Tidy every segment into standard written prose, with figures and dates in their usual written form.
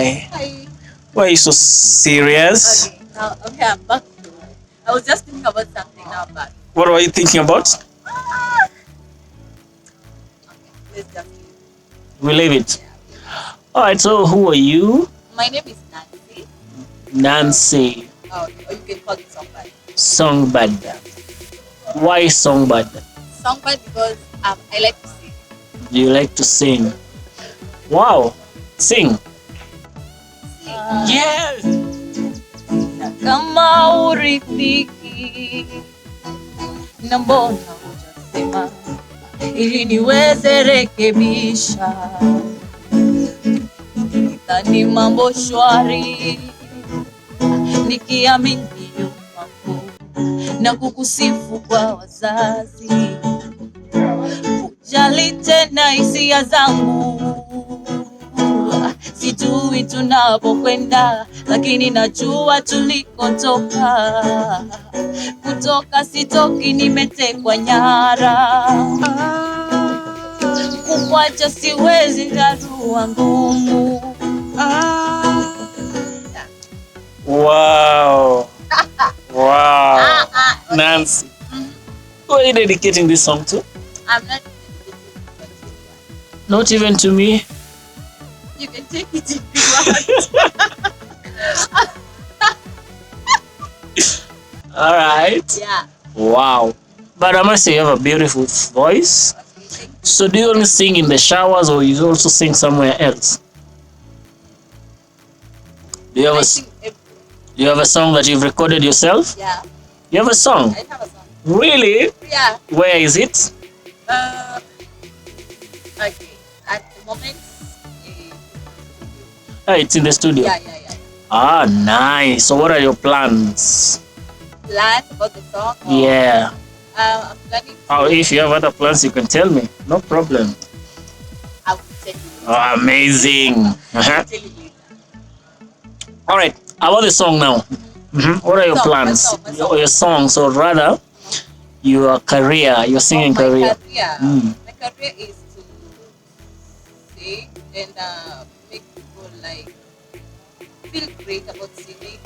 Hi. Hi. Why are you so serious? Okay, now I'm back to I was just thinking about something now, but What were you thinking about? let's just leave. We leave it. Yeah. Alright, so who are you? My name is Nancy. Nancy. Oh, or you can call me Songbird. Songbird. Yeah. Why Songbird? Songbird because I like to sing. You like to sing. Wow. Sing. Yes. Kama uridhiki na mbona hujasema ili niweze rekebisha, nikidhani mambo shwari, nikiamini mambo na kukusifu kwa wazazi, kujali tena hisia zangu. Sijui tunapokwenda, lakini najua tulikotoka. Kutoka sitoki, nimetekwa nyara. Kukwacha siwezi, ndarua ngumu. Wow. Wow. Nancy. Who are you dedicating this song to? I'm not. Not even to me. You can take it if you want. Alright. Yeah. Wow. But I must say you have a beautiful voice. Okay, thank you. So do you only sing in the showers or you also sing somewhere else? Do you have I a, sing every. you have a song that you've recorded yourself? Yeah. You have a song? I have a song. Really? Yeah. Where is it? Okay. At the moment, Ah, it's in the studio. yeah. Ah, nice. So what are your plans? Plans about the song? Or, Yeah. I'm planning to. Oh, if you have other plans, you can tell me. No problem. I will tell you. Oh, amazing. I'll tell you later. All right. About the song now. What are your plans? My song. Your songs, or rather, your career, your singing My career. career. Mm. My career is to sing and make people like feel great about singing,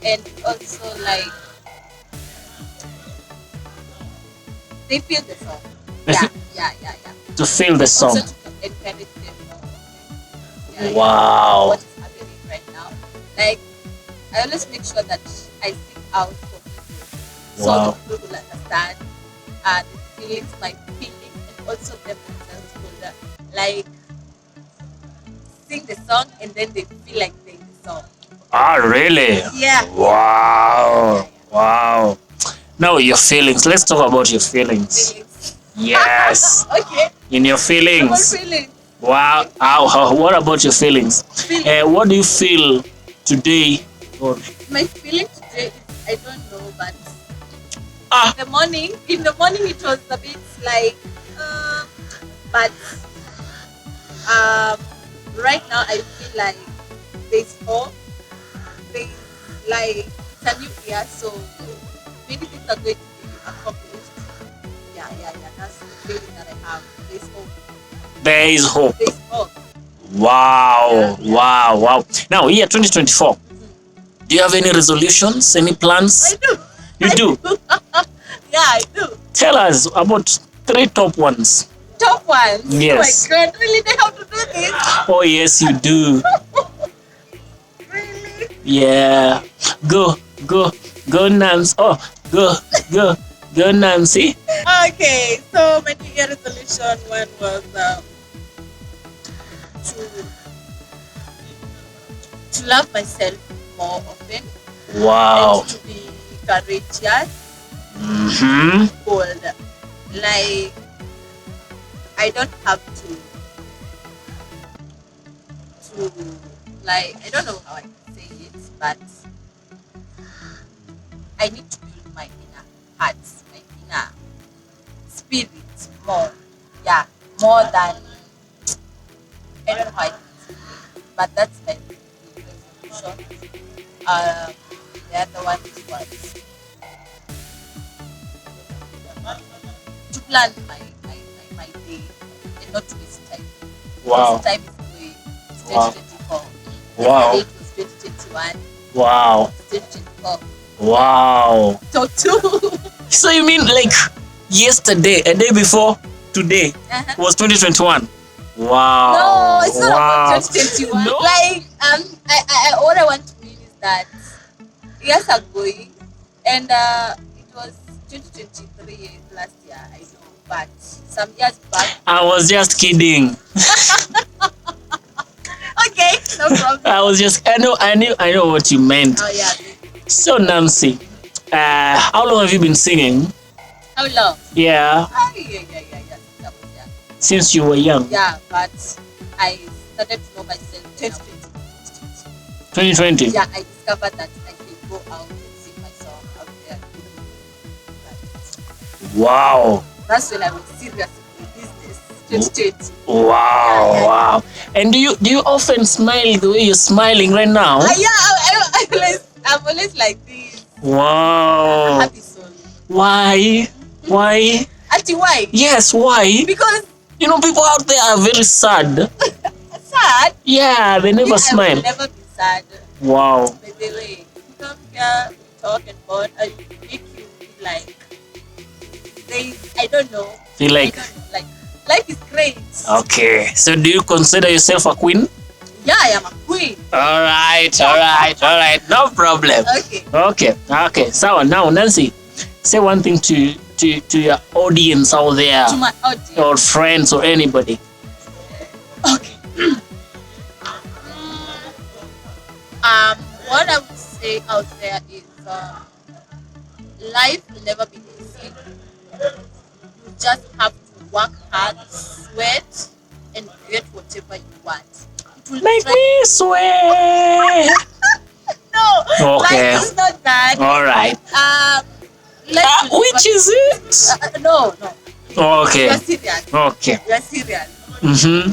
and also like they feel the song. Yeah. To feel the song. Also to encourage them more. Yeah. Wow. What is happening right now? Like I always make sure that I sing out for people, so Wow. that people will understand the feelings, my feelings, and also them themselves will like sing the song and then they feel like singing the song. Ah, really? Yeah. Wow. Wow. Now your feelings. Let's talk about your feelings. Feelings. Yes. Okay. In your About feelings. feelings. Wow. What about your feelings? Feelings. What do you feel today? Or My feeling today is I don't know, but Ah. in the morning it was a bit like, but right now I feel like there's hope. There's like it's a new year, so many things are going to be accomplished. Yeah. That's the feeling that I have. There's hope. there is hope. There's hope. Wow. Yeah. Wow. Now, year 2024. Do you have any resolutions? Any plans? I do. You do. Yeah, I do. Tell us about 3 top ones. Top ones. Yes. Oh my God, really? They have to do this? Oh yes, you do. Really? Yeah. Go, Nancy. Oh, go, Nancy. Okay, so my New Year resolution one was to love myself more often Wow. and to be courageous, bold. Like I don't have to like I don't know how I can say it, but I need to build my inner heart, my inner spirit more. Yeah, more than I don't know how I can say it, but that's my resolution. The other one was to plan my day and not to waste time. Wow. Because time is going. It's Wow. 2024. Wow. Yesterday it was 2021. Wow. It's 2024. Wow. So 2. So you mean like yesterday, a day before today was 2021? Wow. No, it's not wow. about 2021. No? Like what I want to mean is that years are going, and it was 2023 last year. I know, but some years back. I was just kidding. Okay, no problem. I know what you meant. Oh yeah. So Nancy, how long have you been singing? How long? Yeah. Yeah. Since you were young. Yeah, but I started to know myself 2020. Yeah, I discovered that I can go out and sing my song out there. Wow. That's when I was serious in business. 2020. Wow, Yeah. wow. And do you often smile the way you're smiling right now? I'm always like this. Wow. Happy soul. Why? Why? Auntie, why? Yes, why? Because people out there are very sad. sad. Yeah, they never I smile. will never be sad. Wow. By the way, you come here, we talk and bond, and make you feel like I don't know. Feel like like life is great. Okay. So do you consider yourself a queen? Yeah, I am a queen. All right. No problem. Okay. So now, Nancy, say one thing to your audience out there, To my audience. or friends or anybody. Okay. What I would say out there is life will never be easy. You just have to work hard, sweat, and get whatever you want. It will Make me sweat. No, Okay. life is not that. All right. Which is it? No. Okay. You are serious. Okay. You are serious. Mm-hmm.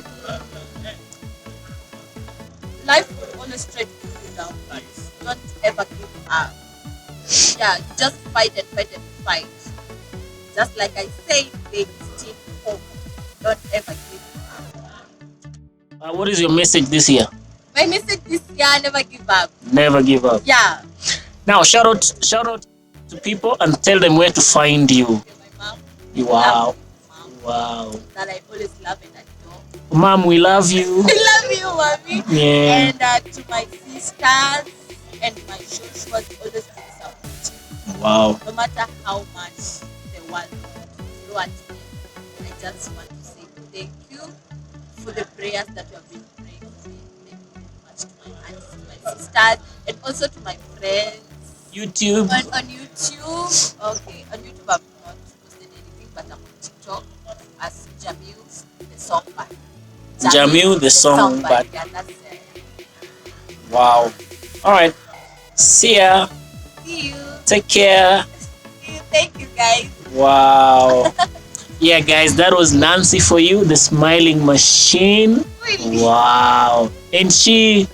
Life will always try to pull you down, but don't ever give up. Yeah, just fight. Just like I said, there is still hope. Don't ever give up. What is your message this year? My message this year: never give up. Never give up. Yeah. Now shout out to people and tell them where to find you. My mom. Wow. Mom, Wow. that I always love and adore. Mom, we love you. I love you, mommy. Yeah. And to my sisters and my shows was always been supportive. Wow. No matter how much they want to throw at me, I just want to say thank you for the prayers that you have been praying for me. Thank you very much to my aunts, to my sisters, and also to my friends. YouTube. On YouTube. Okay, on YouTube I've not posted anything, but I'm on TikTok as Jamil the Songbird. Jamil the Songbird. Yeah, that's it. Wow. All right. See ya. See you. Take care. See you. Thank you, guys. Wow. Yeah, guys, that was Nancy for you, the smiling machine. Really? Wow. Ain't she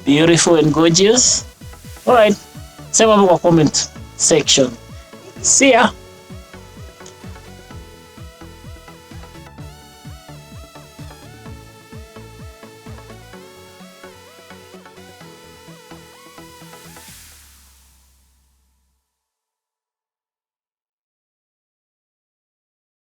beautiful and gorgeous? All right. Sema kwa comment section. See ya.